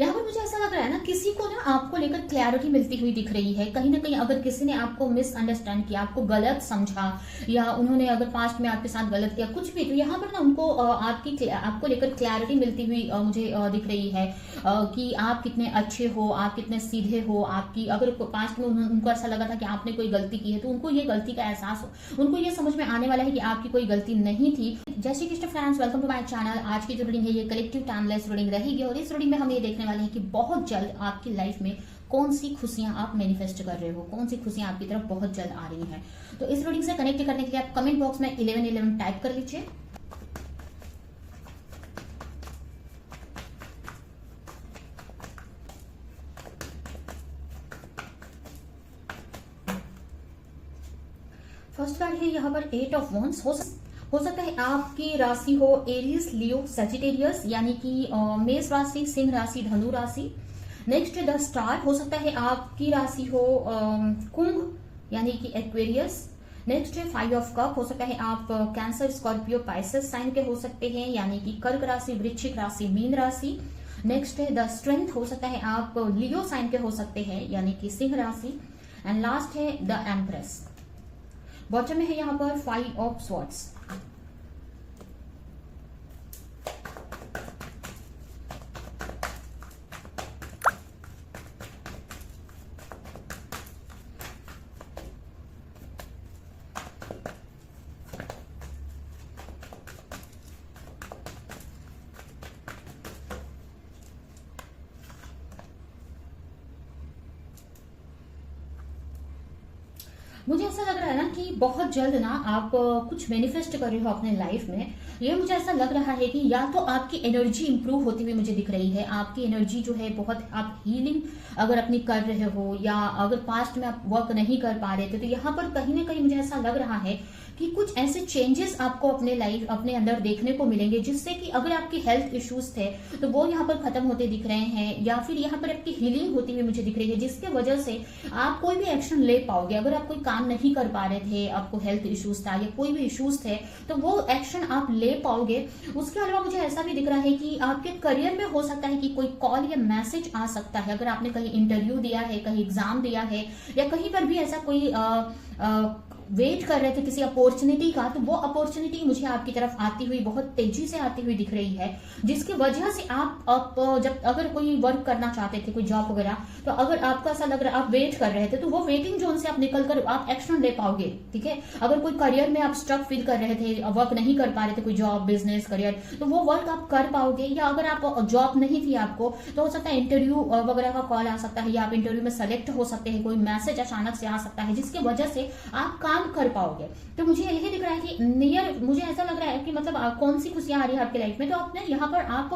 यहाँ पर मुझे ऐसा लग रहा है ना, किसी को ना आपको लेकर क्लैरिटी मिलती हुई दिख रही है। कहीं ना कहीं अगर किसी ने आपको मिसअंडरस्टैंड किया, आपको गलत समझा, या उन्होंने अगर पास्ट में आपके साथ गलत किया कुछ भी, तो यहाँ पर ना उनको आपको लेकर क्लैरिटी मिलती हुई मुझे दिख रही है कि आप कितने अच्छे हो, आप कितने सीधे हो। आपकी अगर पास्ट में उनको ऐसा लगा था कि आपने कोई गलती की है, तो उनको ये गलती का एहसास हो, उनको ये समझ में आने वाला है कि आपकी कोई गलती नहीं थी। जय Shri Krishna friends, welcome to my channel. आज की जो रीडिंग है ये कलेक्टिव टाइमलेस रीडिंग रहेगी, और इस रीडिंग में हम ये देखने वाले हैं कि बहुत जल्द आपकी लाइफ में कौन सी खुशियां आप मैनिफेस्ट कर रहे हो, कौन सी खुशियां आपकी तरफ बहुत जल्द आ रही हैं। तो इस रीडिंग से कनेक्ट करने के लिए आप कमेंट बॉक्स में 1111 टाइप कर लीजिए। फर्स्ट कार्ड है यहाँ पर 8 ऑफ वॉन्ड्स। हो सकता है आपकी राशि हो एरियस, लियो, सजिटेरियस, यानी कि मेष राशि, सिंह राशि, धनु राशि। नेक्स्ट द स्टार, हो सकता है आपकी राशि हो कुंभ यानी कि एक्वेरियस। नेक्स्ट है 5 ऑफ कप, हो सकता है आप कैंसर, स्कॉर्पियो, पाइसेस साइन के हो सकते हैं, यानी कि कर्क राशि, वृश्चिक राशि, मीन राशि। नेक्स्ट है द स्ट्रेंथ, हो सकता है आप लियो साइन के हो सकते हैं, यानी कि सिंह राशि। एंड लास्ट है द एम्प्रेस। बॉटम में है यहाँ पर 5 ऑफ स्वॉर्ड्स। मुझे ऐसा लग रहा है ना कि बहुत जल्द ना आप कुछ मैनिफेस्ट कर रहे हो अपने लाइफ में। ये मुझे ऐसा लग रहा है कि या तो आपकी एनर्जी इंप्रूव होती हुई मुझे दिख रही है, आपकी एनर्जी जो है बहुत, आप हीलिंग अगर अपनी कर रहे हो, या अगर पास्ट में आप वर्क नहीं कर पा रहे थे, तो यहाँ पर कहीं ना कहीं मुझे ऐसा लग रहा है कि कुछ ऐसे चेंजेस आपको अपने अंदर देखने को मिलेंगे, जिससे कि अगर आपकी हेल्थ इश्यूज थे तो वो यहाँ पर खत्म होते दिख रहे हैं, या फिर यहाँ पर आपकी हीलिंग होती हुई मुझे दिख रही है, जिसके वजह से आप कोई भी एक्शन ले पाओगे। अगर आप कोई काम नहीं कर पा रहे थे, आपको हेल्थ इश्यूज था या कोई भी इश्यूज थे, तो वो एक्शन आप ले पाओगे। उसके अलावा मुझे ऐसा भी दिख रहा है कि आपके करियर में हो सकता है कि कोई कॉल या मैसेज आ सकता है। अगर आपने कहीं इंटरव्यू दिया है, कहीं एग्जाम दिया है, या कहीं पर भी ऐसा कोई वेट कर रहे थे किसी अपॉर्चुनिटी का, तो वो अपॉर्चुनिटी मुझे आपकी तरफ आती हुई, बहुत तेजी से आती हुई दिख रही है, जिसकी वजह से आप जब अगर कोई वर्क करना चाहते थे, कोई जॉब वगैरह, तो अगर आपको ऐसा लग रहा है आप वेट कर रहे थे, तो वो वेटिंग जोन से आप निकलकर आप एक्शन ले पाओगे। ठीक है, अगर कोई करियर में आप स्ट्रक फील कर रहे थे, वर्क नहीं कर पा रहे थे, कोई जॉब, बिजनेस, करियर, तो वो वर्क आप कर पाओगे। या अगर आप जॉब नहीं थी आपको, तो हो सकता है इंटरव्यू वगैरह का कॉल आ सकता है, या आप इंटरव्यू में सेलेक्ट हो सकते हैं, कोई मैसेज अचानक से आ सकता है, जिसकी वजह से आप काम कर पाओगे। तो मुझे यही दिख रहा है कि मुझे ऐसा लग रहा है कि मतलब कौन सी खुशियां आ रही है आपके लाइफ में। तो आपने यहाँ पर आप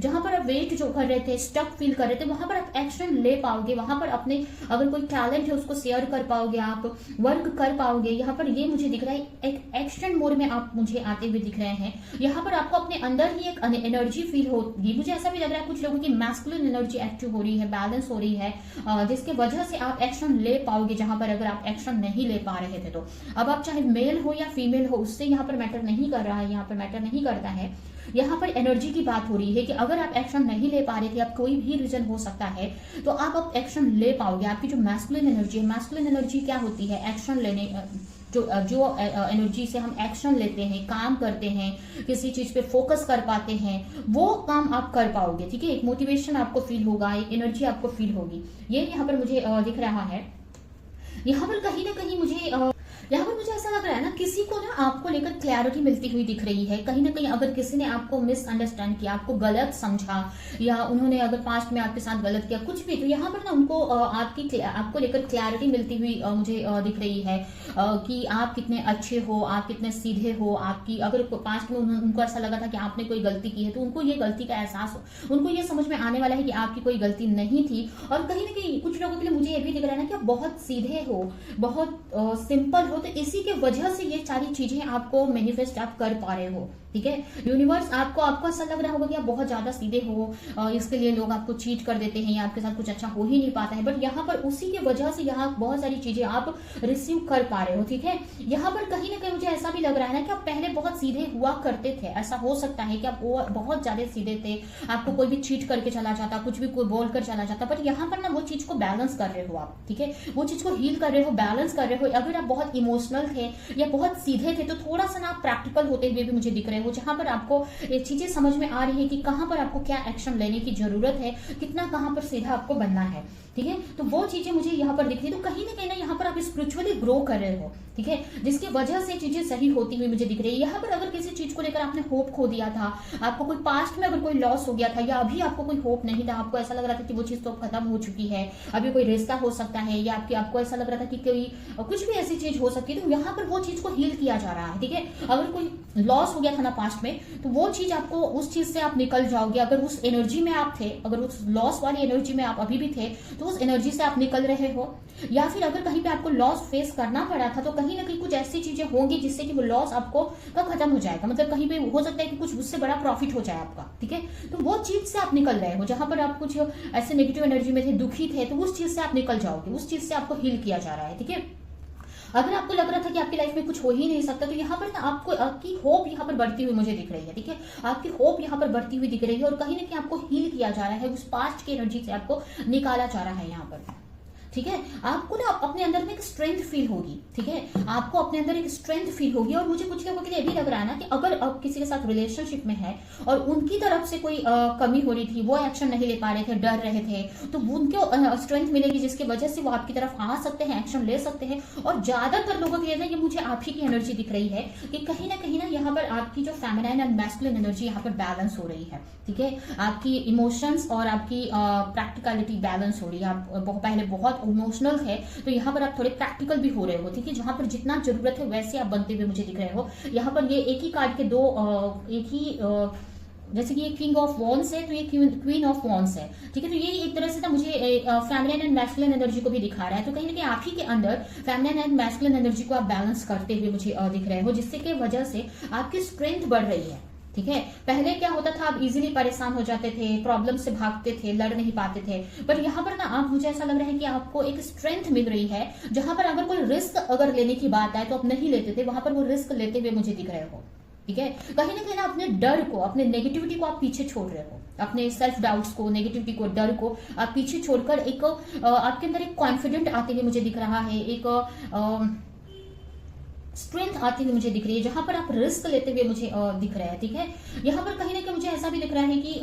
जहां पर आप वेट जो कर रहे थे, स्टक फील कर रहे थे, वहां पर आप एक्शन ले पाओगे। वहां पर अपने अगर कोई टैलेंट है उसको शेयर कर पाओगे, आप वर्क कर पाओगे। यहाँ पर ये मुझे दिख रहा है एक एक्शन मोड में आप मुझे आते हुए दिख रहे हैं। यहाँ पर आपको अपने अंदर ही एक एनर्जी फील होगी। मुझे ऐसा भी लग रहा है कुछ लोगों की मैस्कुलिन एनर्जी एक्टिव हो रही है, बैलेंस हो रही है, जिसके वजह से आप एक्शन ले पाओगे जहां पर अगर आप एक्शन नहीं ले पा रहे थे। तो अब आप चाहे मेल हो या फीमेल हो, उससे यहाँ पर मैटर नहीं कर रहा है, यहाँ पर मैटर नहीं करता है। यहाँ पर एनर्जी की बात हो रही है कि अगर आप एक्शन नहीं ले पा रहे थे, आप कोई भी रीजन हो सकता है, तो आप अब एक्शन ले पाओगे। आपकी जो मैस्कुलिन एनर्जी है, मैस्कुलिन एनर्जी क्या होती है? एक्शन लेने, जो एनर्जी से हम एक्शन लेते हैं, काम करते हैं, किसी चीज पे फोकस कर पाते हैं, वो काम आप कर पाओगे। ठीक है, एक मोटिवेशन आपको फील होगा, एक एनर्जी आपको फील होगी। ये यहाँ पर मुझे दिख रहा है। यहाँ पर कहीं ना कहीं मुझे ऐसा लग रहा है ना, किसी को ना आपको लेकर क्लैरिटी मिलती हुई दिख रही है। कहीं ना कहीं अगर किसी ने आपको मिसअंडरस्टैंड किया, आपको गलत समझा, या उन्होंने अगर पास्ट में आपके साथ गलत किया कुछ भी, तो यहाँ पर ना उनको आपको लेकर क्लैरिटी मिलती हुई मुझे दिख रही है कि आप कितने अच्छे हो, आप कितने सीधे हो। आपकी अगर पास्ट में उनको ऐसा लगा था कि आपने कोई गलती की है, तो उनको ये गलती का एहसास हो, उनको ये समझ में आने वाला है कि आपकी कोई गलती नहीं थी। और कहीं ना कहीं कुछ लोगों के लिए मुझे ये भी दिख रहा है ना कि आप बहुत सीधे हो, बहुत सिंपल हो, तो इसी के वजह से ये सारी चीजें आपको मैनिफेस्ट आप कर पा रहे हो। ठीक है। यूनिवर्स आपको ऐसा लग रहा होगा कि आप बहुत ज्यादा सीधे हो, इसके लिए लोग आपको चीट कर देते हैं या आपके साथ कुछ अच्छा हो ही नहीं पाता है, बट यहाँ पर उसी की वजह से यहाँ बहुत सारी चीजें आप रिसीव कर पा रहे हो। ठीक है, यहाँ पर कहीं ना कहीं मुझे ऐसा भी लग रहा है ना कि आप पहले बहुत सीधे हुआ करते थे। ऐसा हो सकता है कि आप बहुत ज्यादा सीधे थे, आपको कोई भी चीट करके चला जाता, कुछ भी कोई बोल कर चला जाता, बट यहाँ पर ना वो चीज को बैलेंस कर रहे हो आप। ठीक है, वो चीज को हील कर रहे हो, बैलेंस कर रहे हो। अगर आप बहुत इमोशनल थे या बहुत सीधे थे तो थोड़ा सा ना आप प्रैक्टिकल होते हुए भी मुझे दिख रहे हो, जहां पर आपको ये चीजें समझ में आ रही है कि कहां पर आपको क्या एक्शन लेने की जरूरत है, कितना कहां पर सीधा आपको बनना है। ठीक है, तो वो चीजें मुझे यहाँ पर दिख रही है। तो कहीं ना कहीं ना यहाँ पर आप स्पिरिचुअली ग्रो कर रहे हो। ठीक है, जिसकी वजह से चीजें सही होती हुई मुझे दिख रही है। यहाँ पर अगर किसी चीज को लेकर आपने होप खो दिया था, आपको कोई पास्ट में अगर कोई लॉस हो गया था या अभी आपको कोई होप नहीं था, आपको ऐसा लग रहा था कि वो चीज तो खत्म हो चुकी है, अभी कोई रिश्ता हो सकता है या आपको ऐसा लग रहा था कि कोई कुछ भी ऐसी चीज हो सकती है, तो यहाँ पर वो चीज को हील किया जा रहा है। ठीक है, अगर कोई लॉस हो गया था ना पास्ट में, तो वो चीज आपको उस चीज से आप निकल जाओगे। अगर उस एनर्जी में आप थे, अगर उस लॉस वाली एनर्जी में आप अभी भी थे, तो उस एनर्जी से आप निकल रहे हो। या फिर अगर कहीं पे आपको लॉस फेस करना पड़ा था, तो कहीं ना कहीं कुछ ऐसी चीजें होंगी जिससे कि वो लॉस आपको का खत्म हो जाएगा। मतलब कहीं पे हो सकता है कि कुछ उससे बड़ा प्रॉफिट हो जाए आपका। ठीक है, तो वो चीज से आप निकल रहे हो। जहां पर आप कुछ ऐसे नेगेटिव एनर्जी में थे, दुखी थे, तो उस चीज से आप निकल जाओगे, उस चीज से आपको हील किया जा रहा है। ठीक है, अगर आपको लग रहा था कि आपकी लाइफ में कुछ हो ही नहीं सकता, तो यहाँ पर ना आपकी होप यहाँ पर बढ़ती हुई मुझे दिख रही है। ठीक है, आपकी होप यहाँ पर बढ़ती हुई दिख रही है और कहीं ना कहीं आपको हील किया जा रहा है, उस पास्ट की एनर्जी से आपको निकाला जा रहा है यहाँ पर। ठीक है, आपको ना अपने अंदर में एक स्ट्रेंथ फील होगी। ठीक है, आपको अपने अंदर एक स्ट्रेंथ फील होगी। और मुझे कुछ लोगों के लिए भी लग रहा है ना कि अगर आप किसी के साथ रिलेशनशिप में है और उनकी तरफ से कोई कमी हो रही थी, वो एक्शन नहीं ले पा रहे थे, डर रहे थे, तो उनको स्ट्रेंथ मिलेगी जिसकी वजह से वो आपकी तरफ आ सकते हैं, एक्शन ले सकते हैं। और ज्यादातर लोगों के लिए ना ये मुझे आप ही की एनर्जी दिख रही है कि कहीं ना यहाँ पर आपकी जो फेमिनाइन एंड मैस्कुलिन एनर्जी यहाँ पर बैलेंस हो रही है। ठीक है, आपकी इमोशंस और आपकी प्रैक्टिकलिटी बैलेंस हो रही है। आप पहले बहुत इमोशनल है, तो यहाँ पर आप थोड़े प्रैक्टिकल भी हो रहे हो। ठीक है, जहां पर जितना जरूरत है वैसे आप बनते हुए मुझे दिख रहे हो। यहाँ पर ये एक ही कार्ड के दो एक ही जैसे कि ये किंग ऑफ वॉन्ड्स है, तो ये क्वीन ऑफ वॉन्ड्स है। ठीक है, तो ये एक तरह से ना मुझे फेमिनिन एंड मैस्कुलिन एनर्जी को भी दिखा रहा है। तो कहीं ना कहीं आप ही के अंदर फेमिनिन एंड मैस्कुलिन एनर्जी को आप बैलेंस करते हुए मुझे दिख रहे हो, जिससे की वजह से आपकी स्ट्रेंथ बढ़ रही है। ठीक है, पहले क्या होता था, आप इजीली परेशान हो जाते थे, प्रॉब्लम से भागते थे, लड़ नहीं पाते थे, बट यहाँ पर ना आप मुझे ऐसा लग रहा है कि आपको एक स्ट्रेंथ मिल रही है, जहां पर अगर कोई रिस्क अगर लेने की बात आए तो आप नहीं लेते थे, वहां पर वो रिस्क लेते हुए मुझे दिख रहे हो। ठीक है, कहीं ना कहीं ना अपने डर को, अपने नेगेटिविटी को आप पीछे छोड़ रहे हो, अपने सेल्फ डाउट्स को, नेगेटिविटी को, डर को आप पीछे छोड़कर एक आपके अंदर एक कॉन्फिडेंट आते हुए मुझे दिख रहा है, एक स्ट्रेंथ आती हुई मुझे दिख रही है, जहां पर आप रिस्क लेते हुए मुझे दिख रहा है। ठीक है, यहाँ पर कहीं ना कहीं मुझे ऐसा भी दिख रहा है कि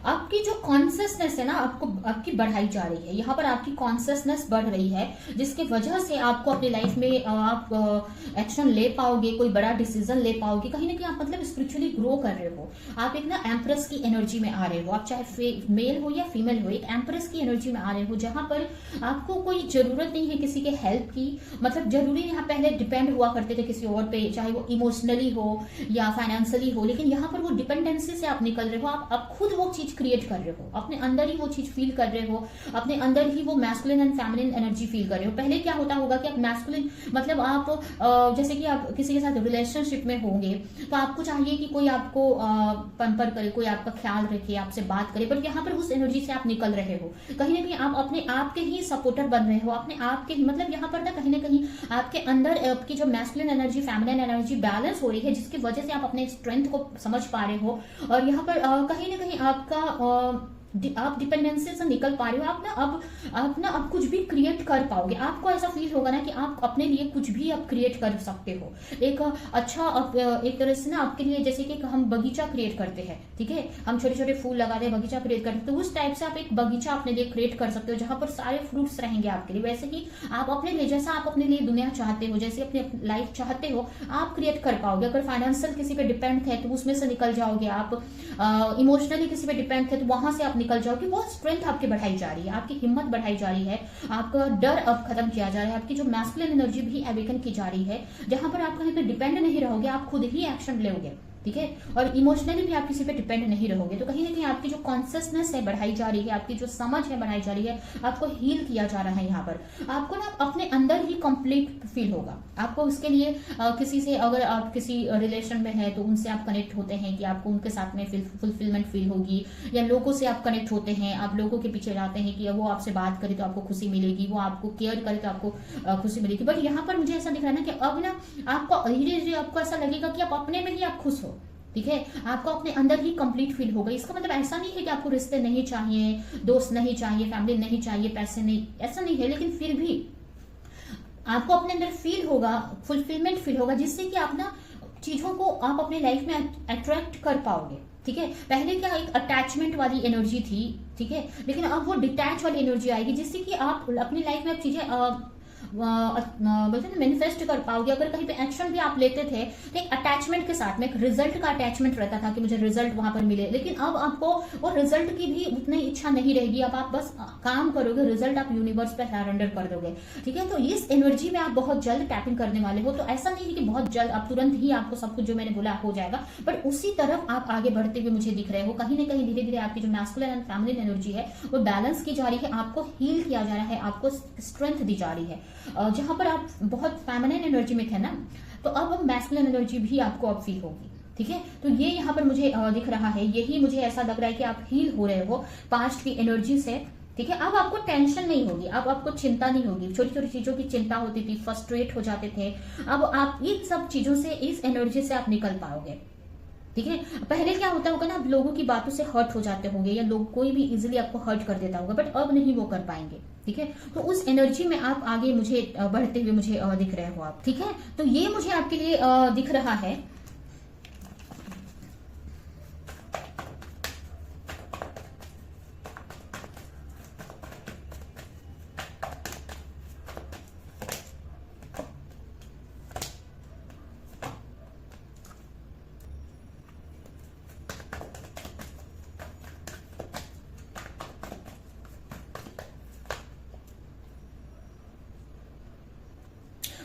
आपकी जो कॉन्शियसनेस है ना, आपकी बढ़ाई जा रही है। यहाँ पर आपकी कॉन्शियसनेस बढ़ रही है, जिसके वजह से आपको अपनी लाइफ में आप एक्शन ले पाओगे, कोई बड़ा डिसीजन ले पाओगे। कहीं ना कहीं आप मतलब स्पिरिचुअली ग्रो कर रहे हो। आप एक ना एम्प्रेस की एनर्जी में आ रहे हो, आप चाहे मेल हो या फीमेल हो, एक एम्प्रेस की एनर्जी में आ रहे हो, जहां पर आपको कोई जरूरत नहीं है किसी के हेल्प की। मतलब जरूरी नहीं, पहले डिपेंड हुआ करते थे किसी और पे, चाहे वो इमोशनली हो या फाइनेंशियली हो, लेकिन यहाँ पर वो डिपेंडेंसी से आप निकल रहे हो। आप खुद वो चीज क्रिएट कर रहे हो, अपने अंदर ही वो चीज फील कर रहे हो, अपने अंदर ही वो masculine and feminine energy feel कर रहे हो। पहले क्या होता होगा कि आप मैस्कुलिन मतलब आप जैसे कि आप किसी के साथ रिलेशनशिप में होंगे, तो आपको चाहिए कि कोई आपको पंपर करे, कोई आपका ख्याल रखे, आपसे बात करे, बट यहाँ पर उस एनर्जी से आप निकल रहे हो। कहीं ना कहीं आप अपने आप के ही सपोर्टर बन रहे हो, अपने आप के ही, मतलब यहाँ पर ना कहीं ना कहीं आपके अंदर आपकी जो masculine energy, feminine energy balance हो रही है, जिसकी वजह से आप अपने स्ट्रेंथ को समझ पा रहे हो। और यहाँ पर कहीं ना कहीं आपका आप डिपेंडेंसी से निकल पा रहे हो। आप ना अब कुछ भी क्रिएट कर पाओगे। आपको ऐसा फील होगा ना कि आप अपने लिए कुछ भी आप क्रिएट कर सकते हो। एक अच्छा एक तरह से ना आपके लिए, जैसे कि हम बगीचा क्रिएट करते हैं, ठीक है, हम छोटे छोटे फूल लगाते हैं, बगीचा क्रिएट करते हैं, तो उस टाइप से आप एक बगीचा अपने लिए क्रिएट कर सकते हो, जहां पर सारे फ्रूट्स रहेंगे आपके लिए। वैसे ही आप अपने लिए, जैसा आप अपने लिए दुनिया चाहते हो, जैसे अपनी लाइफ चाहते हो, आप क्रिएट कर पाओगे। अगर फाइनेंशियल किसी पे डिपेंड है तो उसमें से निकल जाओगे, आप इमोशनली किसी पे डिपेंड थे तो वहां से आप निकल जाओगे। वो स्ट्रेंथ आपकी बढ़ाई जा रही है, आपकी हिम्मत बढ़ाई जा रही है, आपका डर अब खत्म किया जा रहा है, आपकी जो मैस्कुलिन एनर्जी भी अवेकन की जा रही है, जहां पर आप कहीं पे डिपेंड नहीं रहोगे, आप खुद ही एक्शन लोगे। ठीक है। और इमोशनली भी आप किसी पे डिपेंड नहीं रहोगे। तो कहीं ना कहीं आपकी जो कॉन्शियसनेस है बढ़ाई जा रही है, आपकी जो समझ है बढ़ाई जा रही है, आपको हील किया जा रहा है। यहाँ पर आपको ना अपने अंदर ही कंप्लीट फील होगा। आपको उसके लिए किसी से, अगर आप किसी रिलेशन में है तो उनसे आप कनेक्ट होते हैं कि आपको उनके साथ में फुलफिलमेंट फील होगी, या लोगों से आप कनेक्ट होते हैं, आप लोगों के पीछे जाते हैं कि वो आपसे बात करे तो आपको खुशी मिलेगी, वो आपको केयर करे तो आपको खुशी मिलेगी। बट यहाँ पर मुझे ऐसा दिख रहा है ना कि अब ना आपको धीरे धीरे आपको ऐसा लगेगा कि आप अपने में ही आप खुश हो, ठीक है। आपको अपने अंदर ही कंप्लीट फील होगा। इसका मतलब ऐसा नहीं है कि आपको रिश्ते नहीं चाहिए, दोस्त नहीं चाहिए, फैमिली नहीं चाहिए, पैसे नहीं, ऐसा नहीं है। लेकिन फिर भी आपको अपने अंदर फील होगा, फुलफिलमेंट फील होगा, जिससे कि आप ना चीजों को आप अपने लाइफ में अट्रैक्ट कर पाओगे, ठीक है। पहले क्या एक अटैचमेंट वाली एनर्जी थी, ठीक है, लेकिन अब वो डिटैच वाली एनर्जी आएगी, जिससे कि आप अपनी लाइफ में चीजें बोलते हैं मैनिफेस्ट कर पाओगे। अगर कहीं पे एक्शन भी आप लेते थे तो एक अटैचमेंट के साथ में, एक रिजल्ट का अटैचमेंट रहता था कि मुझे रिजल्ट वहां पर मिले, लेकिन अब आपको वो रिजल्ट की भी उतनी इच्छा नहीं रहेगी। अब आप बस काम करोगे, रिजल्ट आप यूनिवर्स पे सरेंडर कर दोगे, ठीक है। तो इस एनर्जी में आप बहुत जल्द टैपिंग करने वाले हो। तो ऐसा नहीं है कि बहुत जल्द आप तुरंत ही आपको सब कुछ जो मैंने बोला हो जाएगा, बट उसी तरफ आप आगे बढ़ते हुए मुझे दिख रहे हो। कहीं ना कहीं धीरे धीरे आपकी जो मैस्कुलिन एंड फेमिनिन एनर्जी है वो बैलेंस की जा रही है, आपको हील किया जा रहा है, आपको स्ट्रेंथ दी जा रही है। जहां पर आप बहुत फेमिनिन एनर्जी में थे ना, तो अब मैस्कुलिन एनर्जी भी आपको अब फील होगी, ठीक है। तो ये यहाँ पर मुझे दिख रहा है, यही मुझे ऐसा लग रहा है कि आप हील हो रहे हो पास्ट की एनर्जी से, ठीक है। अब आपको टेंशन नहीं होगी, अब आपको चिंता नहीं होगी, छोटी छोटी चीजों की चिंता होती थी, फ्रस्ट्रेट हो जाते थे, अब आप इन सब चीजों से, इस एनर्जी से आप निकल पाओगे, ठीक है। पहले क्या होता होगा ना, आप लोगों की बातों से हर्ट हो जाते होंगे, या लोग कोई भी इजीली आपको हर्ट कर देता होगा, बट अब नहीं वो कर पाएंगे, ठीक है। तो उस एनर्जी में आप आगे मुझे बढ़ते हुए मुझे दिख रहे हो आप, ठीक है। तो ये मुझे आपके लिए दिख रहा है।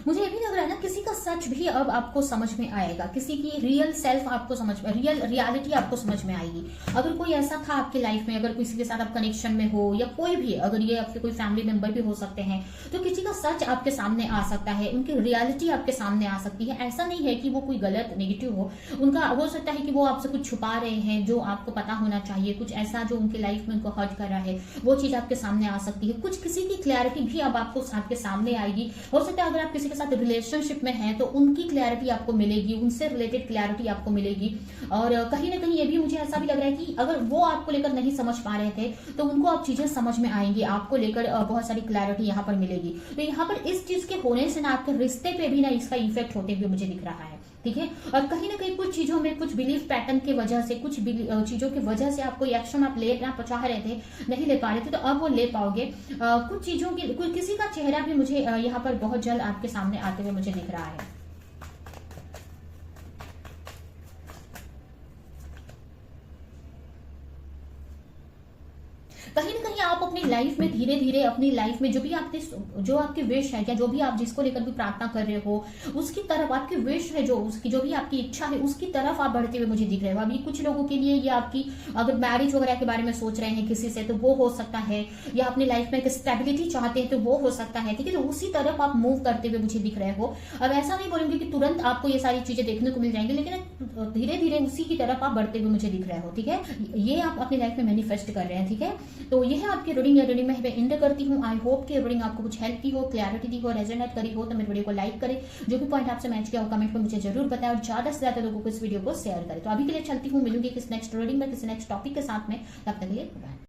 मुझे ये भी लग रहा है ना, किसी का सच भी अब आपको समझ में आएगा, किसी की रियल सेल्फ आपको समझ में, रियल रियलिटी आपको समझ में आएगी। अगर कोई ऐसा था आपके लाइफ में, अगर किसी के साथ आप कनेक्शन में हो, या कोई भी, अगर ये आपके कोई फैमिली मेंबर भी हो सकते हैं, तो किसी का सच आपके सामने आ सकता है, उनकी रियलिटी आपके सामने आ सकती है। ऐसा नहीं है कि वो कोई गलत नेगेटिव हो, उनका हो सकता है कि वो आपसे कुछ छुपा रहे हैं जो आपको पता होना चाहिए, कुछ ऐसा जो उनकी लाइफ में उनको हर्ट कर रहा है, वो चीज आपके सामने आ सकती है। कुछ किसी की क्लैरिटी भी अब आपको आपके सामने आएगी। हो सकता है अगर आप किसी के साथ रिलेशनशिप में हैं तो उनकी क्लैरिटी आपको मिलेगी, उनसे रिलेटेड क्लैरिटी आपको मिलेगी। और कहीं ना कहीं ये भी मुझे ऐसा भी लग रहा है कि अगर वो आपको लेकर नहीं समझ पा रहे थे तो उनको अब चीजें समझ में आएंगी, आपको लेकर बहुत सारी क्लैरिटी यहाँ पर मिलेगी। तो यहाँ पर इस चीज के होने से ना आपके रिश्ते पे भी ना इसका इफेक्ट होते हुए मुझे दिख रहा है, ठीक है। और कहीं ना कहीं कुछ चीजों में, कुछ बिलीफ पैटर्न की वजह से, कुछ चीजों की वजह से आप कोई एक्शन आप लेना चाह रहे थे, नहीं ले पा रहे थे, तो अब वो ले पाओगे। कुछ चीजों की, किसी का चेहरा भी मुझे यहाँ पर बहुत जल्द आपके सामने आते हुए मुझे दिख रहा है। कहीं ना कहीं आप अपनी लाइफ में धीरे धीरे, अपनी लाइफ में जो भी आपके, जो आपकी विश है, या जो भी आप जिसको लेकर भी प्रार्थना कर रहे हो, उसकी तरफ, आपकी विश है जो, उसकी जो भी आपकी इच्छा है, उसकी तरफ आप बढ़ते हुए मुझे दिख रहे हो। अभी कुछ लोगों के लिए ये आपकी, अगर मैरिज वगैरह के बारे में सोच रहे हैं किसी से, तो वो हो सकता है, या अपनी लाइफ में एक स्टेबिलिटी चाहते हैं तो वो हो सकता है, ठीक है। तो उसी तरफ आप मूव करते हुए मुझे दिख रहे हो। अब ऐसा नहीं बोलेंगे कि तुरंत आपको ये सारी चीजें देखने को मिल जाएंगी, लेकिन धीरे धीरे उसी की तरफ आप बढ़ते हुए मुझे दिख रहे हो, ठीक है। ये आप अपनी लाइफ में मैनिफेस्ट कर रहे हैं, ठीक है। तो ये है आपकी रीडिंग। या रीडिंग में मैं एंड करती हूँ। आई होप कि रीडिंग आपको कुछ हेल्प की हो, क्लैरिटी दी हो, रेजोनेट करी हो, तो मेरे वीडियो को लाइक करें, जो भी पॉइंट आपसे मैच किया हो कमेंट में मुझे जरूर बताएं, और ज्यादा से ज्यादा लोगों को इस वीडियो को शेयर करें। तो अभी के लिए चलती हूँ, मिलूंगी किस नेक्स्ट रीडिंग में, किसी नेक्स्ट टॉपिक के साथ में। तब तक के लिए बाय।